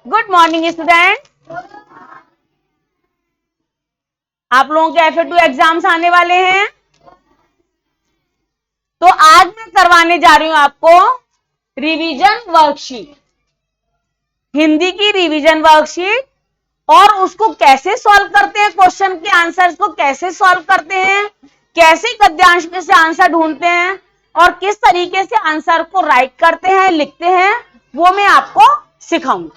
Good morning student. आप लोगों के FA2 एग्जाम्स आने वाले हैं, तो आज मैं करवाने जा रही हूं आपको रिवीजन वर्कशीट, हिंदी की रिवीजन वर्कशीट। और उसको कैसे सॉल्व करते हैं, क्वेश्चन के आंसर्स को कैसे सॉल्व करते हैं, कैसे गद्यांश में से आंसर ढूंढते हैं और किस तरीके से आंसर को राइट करते हैं, लिखते हैं, वो मैं आपको सिखाऊंगी।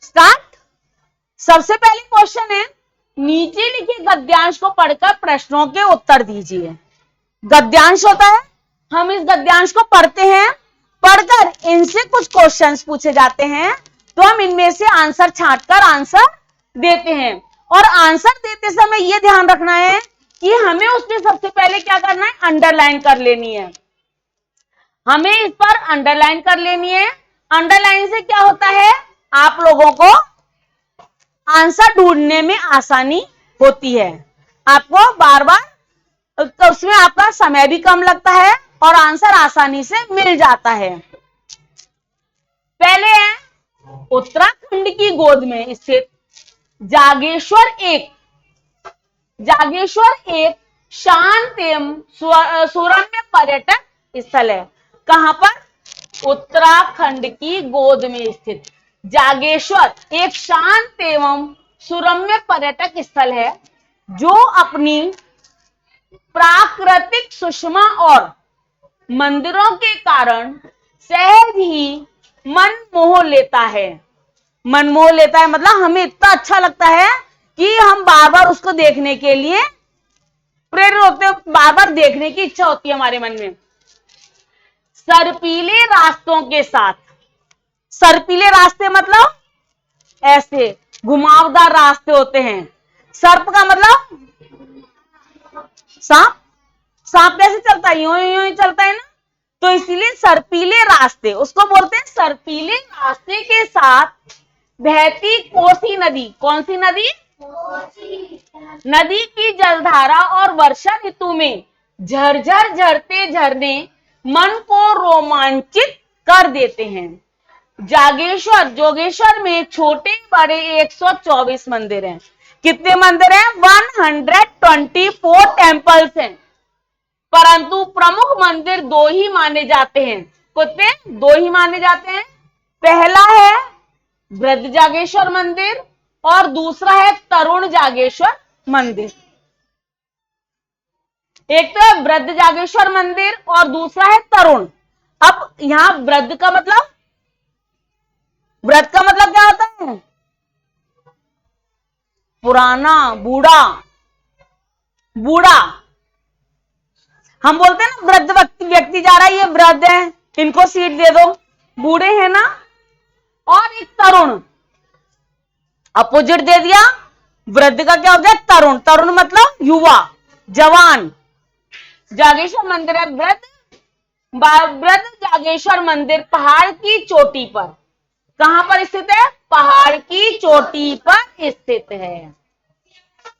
स्टार्ट। सबसे पहले क्वेश्चन है, नीचे लिखे गद्यांश को पढ़कर प्रश्नों के उत्तर दीजिए। गद्यांश होता है, हम इस गद्यांश को पढ़ते हैं, पढ़कर इनसे कुछ क्वेश्चंस पूछे जाते हैं, तो हम इनमें से आंसर छांटकर आंसर देते हैं। और आंसर देते समय यह ध्यान रखना है कि हमें उसमें सबसे पहले क्या करना है, अंडरलाइन कर लेनी है। हमें इस पर अंडरलाइन कर लेनी है। अंडरलाइन से क्या होता है, आप लोगों को आंसर ढूंढने में आसानी होती है, आपको बार बार तो उसमें आपका समय भी कम लगता है और आंसर आसानी से मिल जाता है। पहले है, उत्तराखंड की गोद में स्थित जागेश्वर एक शांत एवं सुरम्य पर्यटक स्थल है। कहां पर? उत्तराखंड की गोद में स्थित जागेश्वर एक शांत एवं सुरम्य पर्यटक स्थल है, जो अपनी प्राकृतिक सुषमा और मंदिरों के कारण सहज ही मन मोह लेता है। मन मोह लेता है मतलब हमें इतना अच्छा लगता है कि हम बार बार उसको देखने के लिए प्रेरित होते हैं, बार बार देखने की इच्छा होती है हमारे मन में। सर्पीले रास्तों के साथ, सर्पीले रास्ते मतलब ऐसे घुमावदार रास्ते होते हैं। सर्प का मतलब सांप, सांप कैसे चलता है, यूं यूं चलता है ना, तो इसीलिए सर्पीले रास्ते उसको बोलते हैं। सर्पीले रास्ते के साथ बहती कोसी नदी, कौन सी नदी? नदी की जलधारा और वर्षा ऋतु में झरझर झरते झरने मन को रोमांचित कर देते हैं। जोगेश्वर में छोटे बड़े 124 मंदिर हैं। कितने मंदिर हैं? 124 टेम्पल्स हैं, परंतु प्रमुख मंदिर दो ही माने जाते हैं। कितने? दो ही माने जाते हैं। पहला है वृद्ध जागेश्वर मंदिर और दूसरा है तरुण जागेश्वर मंदिर। एक तो है वृद्ध जागेश्वर मंदिर और दूसरा है तरुण। अब यहां वृद्ध का मतलब, वृद्ध का मतलब क्या होता है? पुराना, बूढ़ा, बूढ़ा। हम बोलते हैं ना वृद्ध व्यक्ति जा रहा है, ये वृद्ध है, इनको सीट दे दो, बूढ़े हैं ना। और एक तरुण, अपोजिट दे दिया, वृद्ध का क्या हो गया? तरुण। तरुण मतलब युवा, जवान। जागेश्वर मंदिर है वृद्ध जागेश्वर मंदिर पहाड़ की चोटी पर, कहां पर स्थित है? पहाड़ की चोटी पर स्थित है।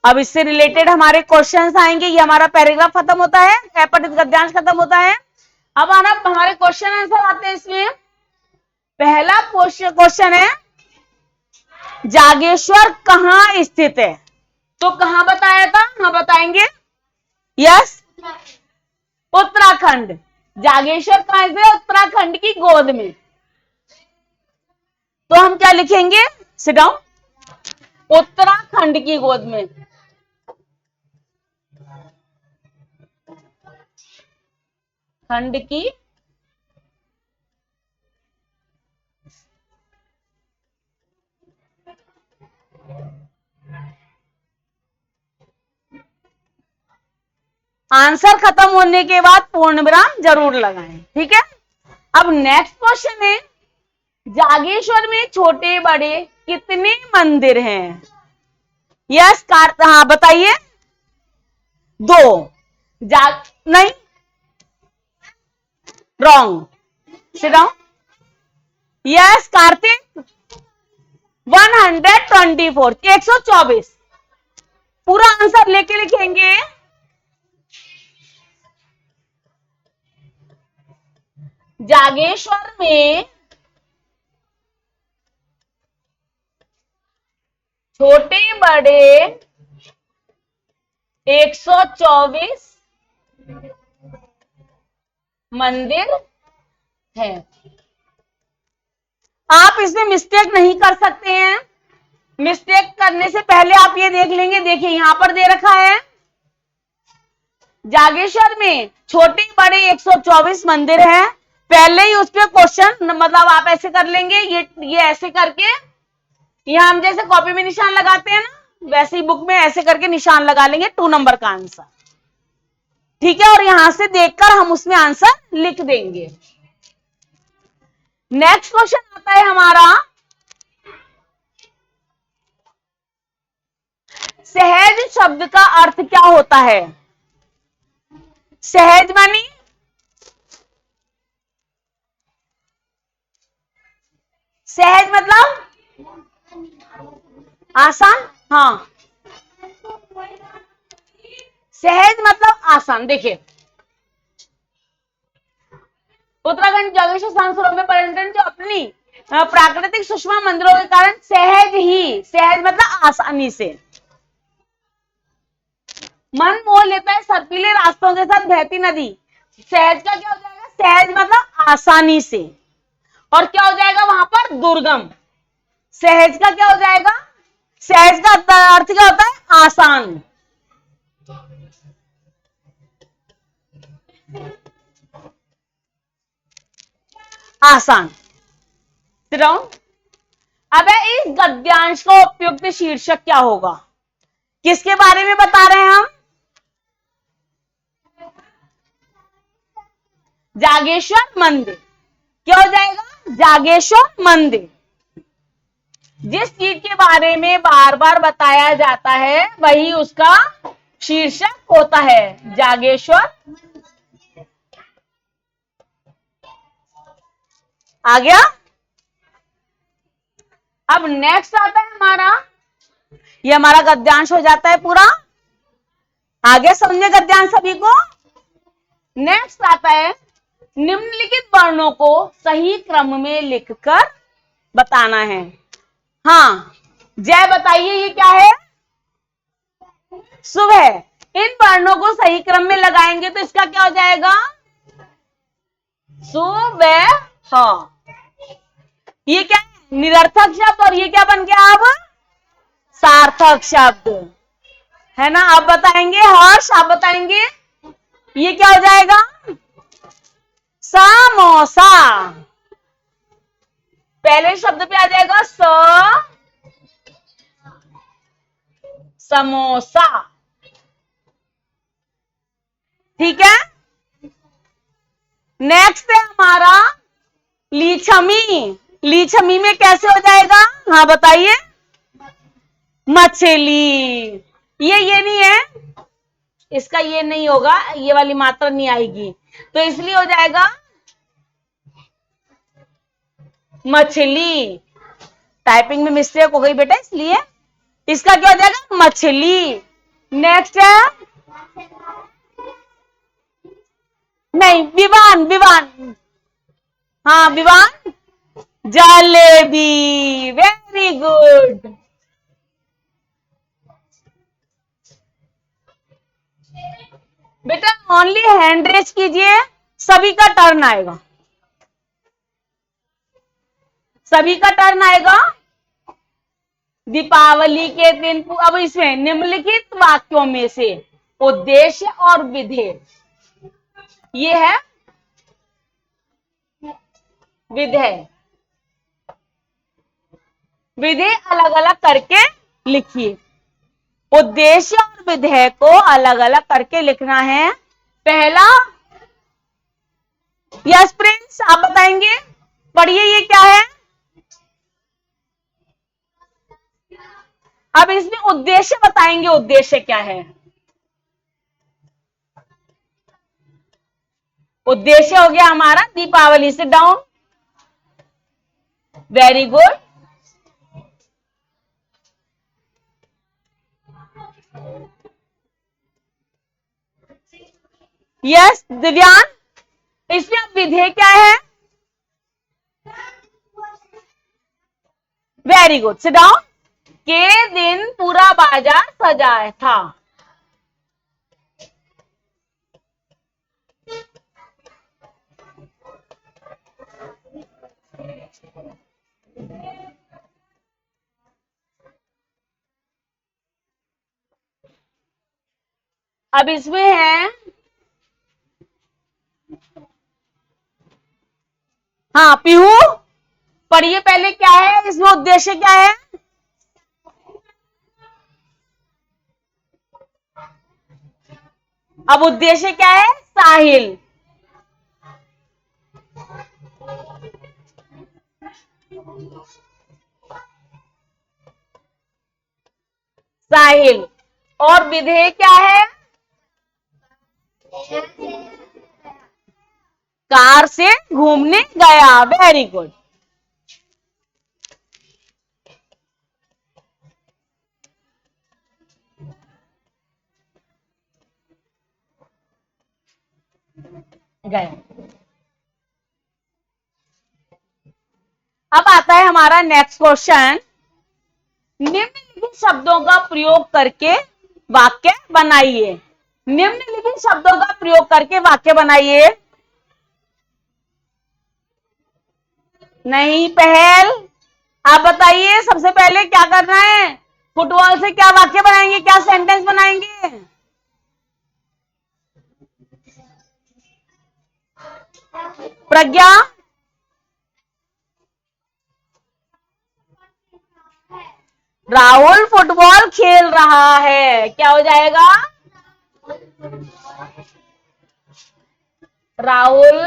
अब इससे रिलेटेड हमारे क्वेश्चंस आएंगे, ये हमारा पैराग्राफ खत्म होता है, पठित गद्यांश खत्म होता है। अब आना हमारे क्वेश्चन आंसर आते हैं इसमें। पहला क्वेश्चन है, जागेश्वर कहां स्थित है? तो कहां बताया था? हम बताएंगे यस, उत्तराखंड। जागेश्वर कहां स्थित है? उत्तराखंड की गोद में। तो हम क्या लिखेंगे? Sit down. उत्तराखंड की गोद में, खंड की आंसर खत्म होने के बाद पूर्ण विराम जरूर लगाएं, ठीक है। अब नेक्स्ट क्वेश्चन है, जागेश्वर में छोटे बड़े कितने मंदिर हैं? यस, हाँ बताइए। दो। नहीं, wrong. Sit down. Yes Kartik, 124, 124। पूरा आंसर लेके लिखेंगे। जागेश्वर में छोटे बड़े 124 मंदिर है। आप इसमें मिस्टेक नहीं कर सकते हैं। मिस्टेक करने से पहले आप ये देख लेंगे, देखिए यहां पर दे रखा है जागेश्वर में छोटे बड़े 124 मंदिर हैं। पहले ही उस पर क्वेश्चन, मतलब आप ऐसे कर लेंगे, ये ऐसे करके, यहां हम जैसे कॉपी में निशान लगाते हैं ना, वैसे ही बुक में ऐसे करके निशान लगा लेंगे 2 नंबर का आंसर। ठीक है, और यहां से देखकर हम उसमें आंसर लिख देंगे। नेक्स्ट क्वेश्चन आता है हमारा, सहज शब्द का अर्थ क्या होता है? सहज मानी सहज मतलब आसान। हाँ, सहज मतलब आसान। देखिए, उत्तराखंड जागेश्वर सरोवर में पर्यटन जो अपनी प्राकृतिक सुषमा मंदिरों के कारण सहज मतलब आसानी से मन मोह लेता है सर्पीले रास्तों के साथ बहती नदी। सहज का क्या हो जाएगा? सहज मतलब आसानी से। और क्या हो जाएगा वहां पर? दुर्गम। सहज का क्या हो जाएगा? सहज का अर्थ क्या होता है? आसान। आसान। अब इस गद्यांश का उपयुक्त शीर्षक क्या होगा? किसके बारे में बता रहे हैं हम? जागेश्वर मंदिर। क्या हो जाएगा? जागेश्वर मंदिर। जिस चीज के बारे में बार बार बताया जाता है वही उसका शीर्षक होता है, जागेश्वर। आ गया? अब नेक्स्ट आता है हमारा, ये हमारा गद्यांश हो जाता है पूरा। आगे समझे गद्यांश सभी को? नेक्स्ट आता है, निम्नलिखित वर्णों को सही क्रम में लिखकर बताना है। हाँ, जय बताइए ये क्या है? सुबह। इन वर्णों को सही क्रम में लगाएंगे तो इसका क्या हो जाएगा? सुबह। हाँ, ये क्या है? निरर्थक शब्द, और ये क्या बन गया अब? सार्थक शब्द है ना। आप बताएंगे हर्ष, आप बताएंगे ये क्या हो जाएगा? समोसा। पहले शब्द पे आ जाएगा समोसा। ठीक है। नेक्स्ट है हमारा लीछमी। लीछमी में कैसे हो जाएगा? हाँ बताइए। मछली। ये नहीं है, इसका ये नहीं होगा, ये वाली मात्रा नहीं आएगी, तो इसलिए हो जाएगा मछली। टाइपिंग में मिस्टेक हो गई बेटा, इसलिए इसका क्या हो जाएगा? मछली। नेक्स्ट है, नहीं, विवान। विवान, हाँ विवान। जलेबी। Very good. बेटा ओनली हैंड रेज कीजिए, सभी का टर्न आएगा, सभी का टर्न आएगा। दीपावली के दिन, अब इसमें निम्नलिखित वाक्यों में से उद्देश्य और विधेय, ये है विधेय। विधेय अलग अलग करके लिखिए। उद्देश्य और विधेय को अलग अलग करके लिखना है। पहला, यस प्रिंस आप बताएंगे, पढ़िए ये क्या है? अब इसमें उद्देश्य बताएंगे, उद्देश्य क्या है? उद्देश्य हो गया हमारा दीपावली से डाउन। Very good. यस दिव्यान, इसमें अब विधेय क्या है? Very good, sit down. के दिन पूरा बाजार सजा था। अब इसमें है, हाँ पीहू पढ़िए पहले, क्या है इसमें उद्देश्य क्या है? अब उद्देश्य क्या है? साहिल। साहिल। और विधेय क्या है? कार से घूमने गया। Very good. गया। अब आता है हमारा नेक्स्ट क्वेश्चन। निम्नलिखित शब्दों का प्रयोग करके वाक्य बनाइए। निम्नलिखित शब्दों का प्रयोग करके वाक्य बनाइए। नहीं, पहल आप बताइए, सबसे पहले क्या करना है? फुटबॉल से क्या वाक्य बनाएंगे, क्या सेंटेंस बनाएंगे? प्रज्ञा, राहुल फुटबॉल खेल रहा है, क्या हो जाएगा? राहुल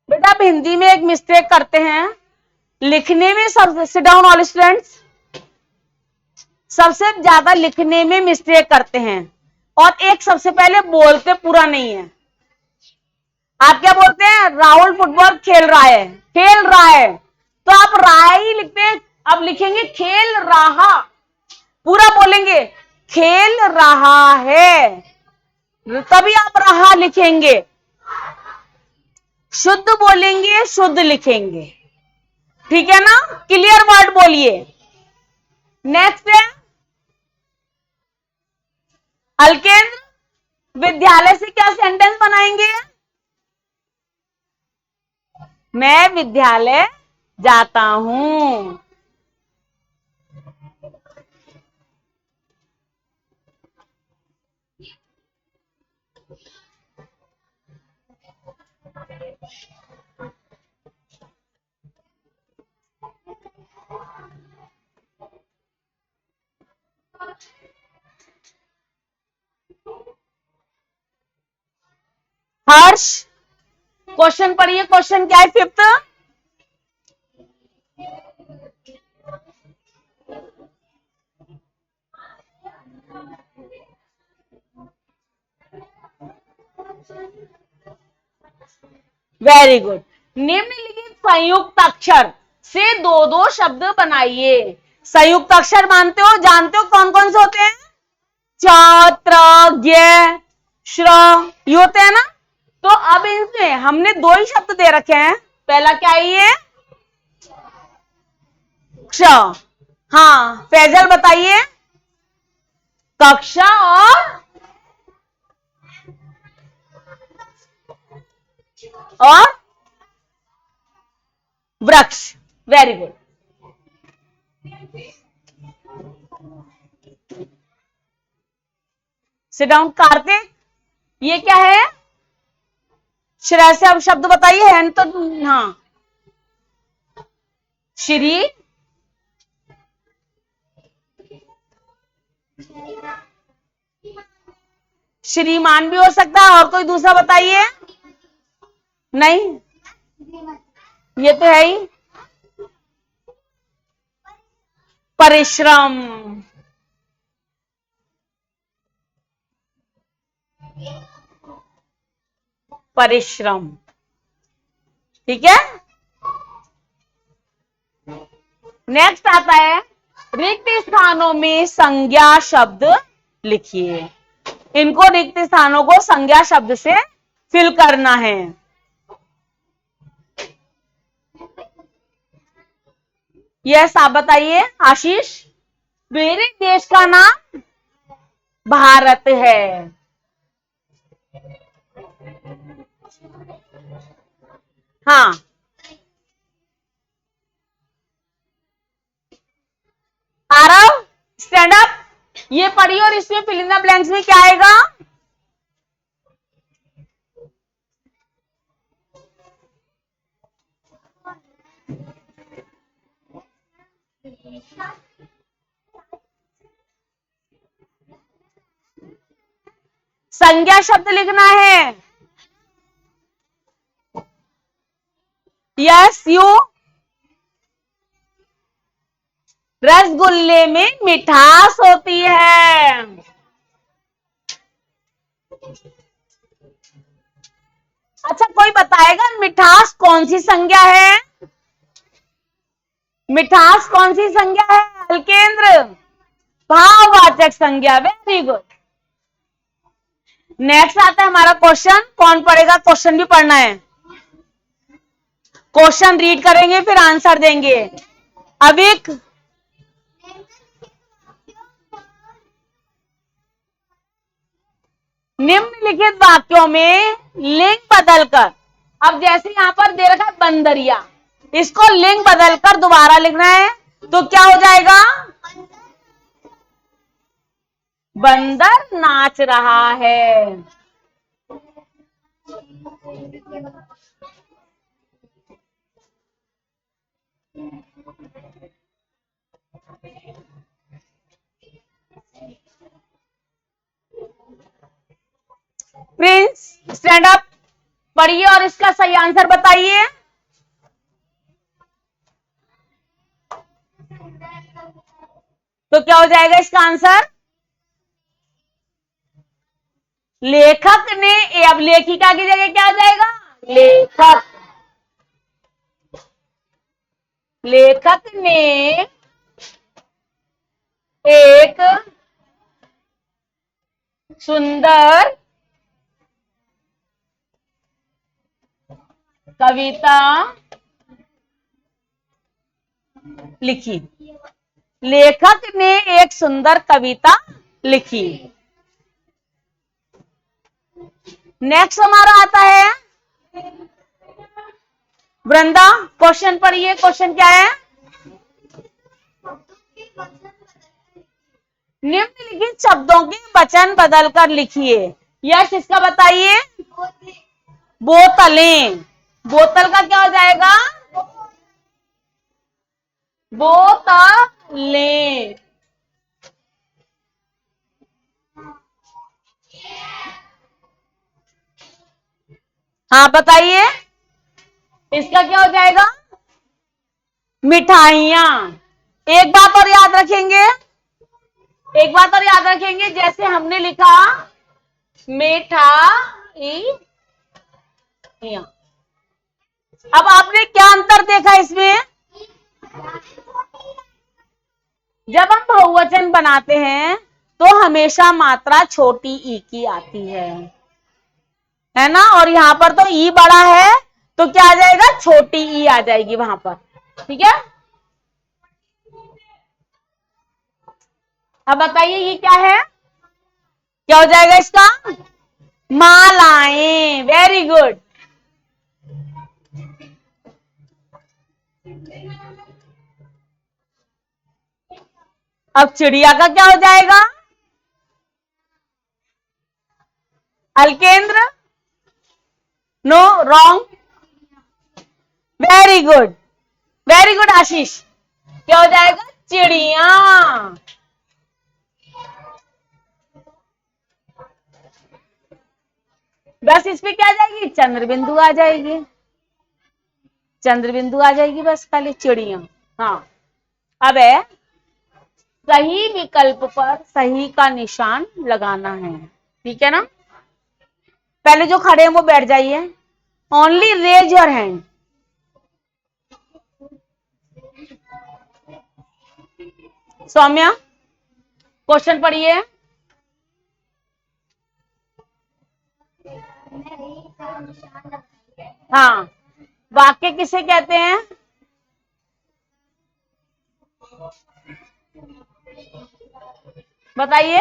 बेटा आप हिंदी में एक मिस्टेक करते हैं, लिखने में सब, सिट डाउन ऑल स्टूडेंट्स, सबसे ज्यादा लिखने में मिस्टेक करते हैं, और एक सबसे पहले बोलते पूरा नहीं है। आप क्या बोलते हैं? राहुल फुटबॉल खेल रहा है, खेल रहा है, तो आप रहा ही लिखते हैं। अब लिखेंगे खेल रहा, पूरा बोलेंगे खेल रहा है, तभी आप रहा लिखेंगे। शुद्ध बोलेंगे, शुद्ध लिखेंगे, ठीक है ना? क्लियर वर्ड बोलिए। नेक्स्ट है अलकेंद्र, विद्यालय से क्या सेंटेंस बनाएंगे? मैं विद्यालय जाता हूं। हर्ष, क्वेश्चन पढ़िए, क्वेश्चन क्या है? Fifth, very good. निम्नलिखित संयुक्त अक्षर से दो दो शब्द बनाइए। संयुक्त अक्षर मानते हो, जानते हो कौन कौन से होते हैं? च, त्र, ज्ञ, श्र, ये होते हैं ना? तो अब इसमें हमने दो ही शब्द दे रखे हैं। पहला क्या है ये? क्ष। हाँ फैजल बताइए। कक्षा और वृक्ष, very good. Sit down. Kartik, ये क्या है? श्रेय से अब शब्द बताइए, है तो हाँ। श्री, श्रीमान भी हो सकता है, और कोई दूसरा बताइए। नहीं, ये तो है ही। परिश्रम, परिश्रम, ठीक है। नेक्स्ट आता है रिक्त स्थानों में संज्ञा शब्द लिखिए। इनको रिक्त स्थानों को संज्ञा शब्द से फिल करना है। यस, आप बताइए आशीष। मेरे देश का नाम भारत है। हाँ, आरव स्टैंड अप। ये पढ़िए और इसमें फिल इन द ब्लैंक्स में क्या आएगा? संज्ञा शब्द लिखना है। Yes you. रसगुल्ले में मिठास होती है। अच्छा, कोई बताएगा मिठास कौन सी संज्ञा है? मिठास कौन सी संज्ञा है अलकेंद्र? भाववाचक संज्ञा। Very good. नेक्स्ट आता है हमारा क्वेश्चन। कौन पढ़ेगा? क्वेश्चन भी पढ़ना है। क्वेश्चन रीड करेंगे फिर आंसर देंगे। अविक, निम्नलिखित वाक्यों में लिंग बदलकर, अब जैसे यहां पर दे रखा है बंदरिया, इसको लिंग बदलकर दोबारा लिखना है तो क्या हो जाएगा? बंदर नाच रहा है। प्रिंस स्टैंड अप, पढ़िए और इसका सही आंसर बताइए। तो क्या हो जाएगा इसका आंसर? लेखक ने, अब लेखिका की जगह क्या आ जाएगा? लेखक। लेखक ने एक सुंदर कविता लिखी। लेखक ने एक सुंदर कविता लिखी। नेक्स्ट हमारा आता है वृंदा। क्वेश्चन पढ़िए। क्वेश्चन क्या है? निम्नलिखित शब्दों के वचन बदलकर लिखिए। यस, इसका बताइए। बोतलें। बोतल का क्या हो जाएगा? बोतलें। हाँ बताइए, इसका क्या हो जाएगा? मिठाइयां। एक बात और याद रखेंगे, एक बात और याद रखेंगे, जैसे हमने लिखा मिठाई, अब आपने क्या अंतर देखा इसमें? जब हम बहुवचन बनाते हैं तो हमेशा मात्रा छोटी ई की आती है ना, और यहां पर तो ई बड़ा है तो क्या आ जाएगा? छोटी ई आ जाएगी वहां पर। ठीक है, अब बताइए ये क्या है? क्या हो जाएगा इसका? मालाएं। Very good. अब चिड़िया का क्या हो जाएगा? Alkendra, no, wrong. Very good, very good Ashish. क्या हो जाएगा? चिड़िया। बस इस पे क्या आ जाएगी? चंद्र बिंदु आ जाएगी। चंद्र बिंदु आ जाएगी बस, खाली चिड़िया। हाँ, अब है सही विकल्प पर सही का निशान लगाना है। ठीक है ना, पहले जो खड़े हैं वो बैठ जाइए। Only raise your hand. Saumya question पढ़िए। हाँ, वाक्य किसे कहते हैं? बताइए।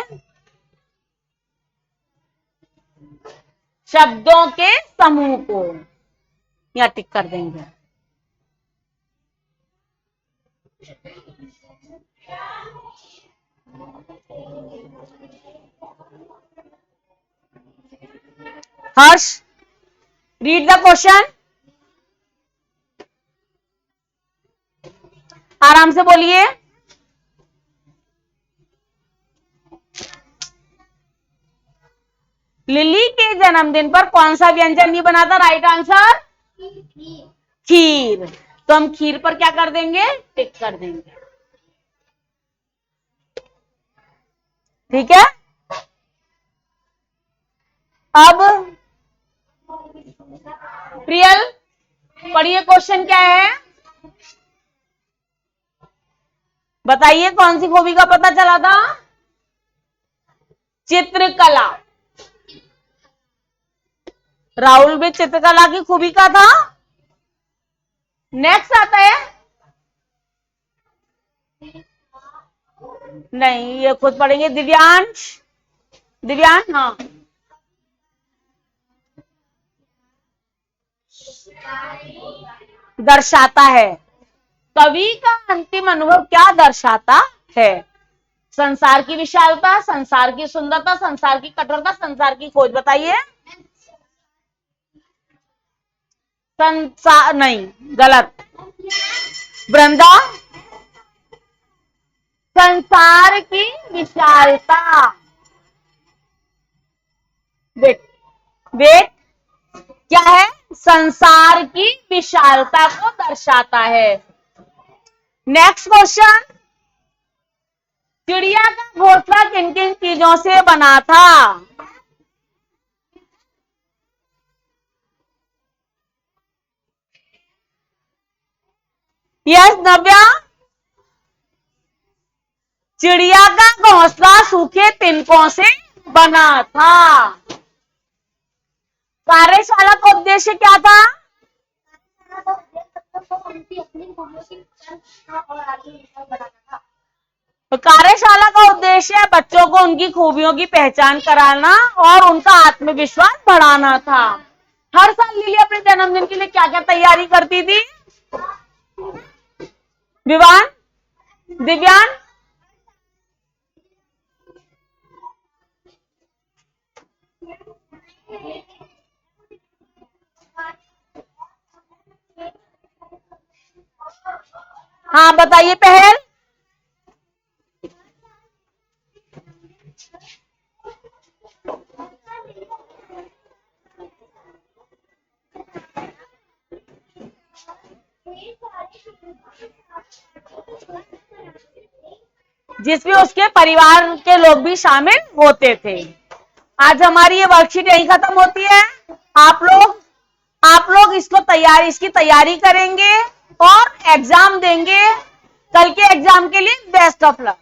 शब्दों के समूह को, या टिक कर देंगे। हर्ष, रीड द क्वेश्चन। आराम से बोलिए। लिली के जन्मदिन पर कौन सा व्यंजन नहीं बना था? राइट आंसर खीर। तो हम खीर पर क्या कर देंगे? टिक कर देंगे। ठीक है। अब प्रियल पढ़िए, क्वेश्चन क्या है? बताइए कौन सी खूबी का पता चला था? चित्रकला। राहुल भी चित्रकला की खूबी का था। नेक्स्ट आता है, नहीं ये खुद पढ़ेंगे। दिव्यांश, दिव्यांश हाँ, दर्शाता है। कवि का अंतिम अनुभव क्या दर्शाता है? संसार की विशालता, संसार की सुंदरता, संसार की कठोरता, संसार की खोज। बताइए। संसार नहीं, गलत। वृंदा, संसार की विशालता। वेट वेट, क्या है? संसार की विशालता को दर्शाता है। नेक्स्ट क्वेश्चन, चिड़िया का घोंसला किन किन चीजों से बना था? यस नव्या, चिड़िया का घोंसला सूखे तिनकों से बना था। कार्यशाला का उद्देश्य क्या था? तो कार्यशाला का उद्देश्य बच्चों को उनकी खूबियों की पहचान कराना और उनका आत्मविश्वास बढ़ाना था। हर साल लिली अपने जन्मदिन के लिए क्या क्या तैयारी करती थी? विवान, दिव्यान, हाँ बताइए पहल। जिसमें उसके परिवार के लोग भी शामिल होते थे। आज हमारी ये वर्कशीट यही खत्म होती है। आप लोग इसकी तैयारी करेंगे और एग्जाम देंगे। कल के एग्जाम के लिए बेस्ट ऑफ लक।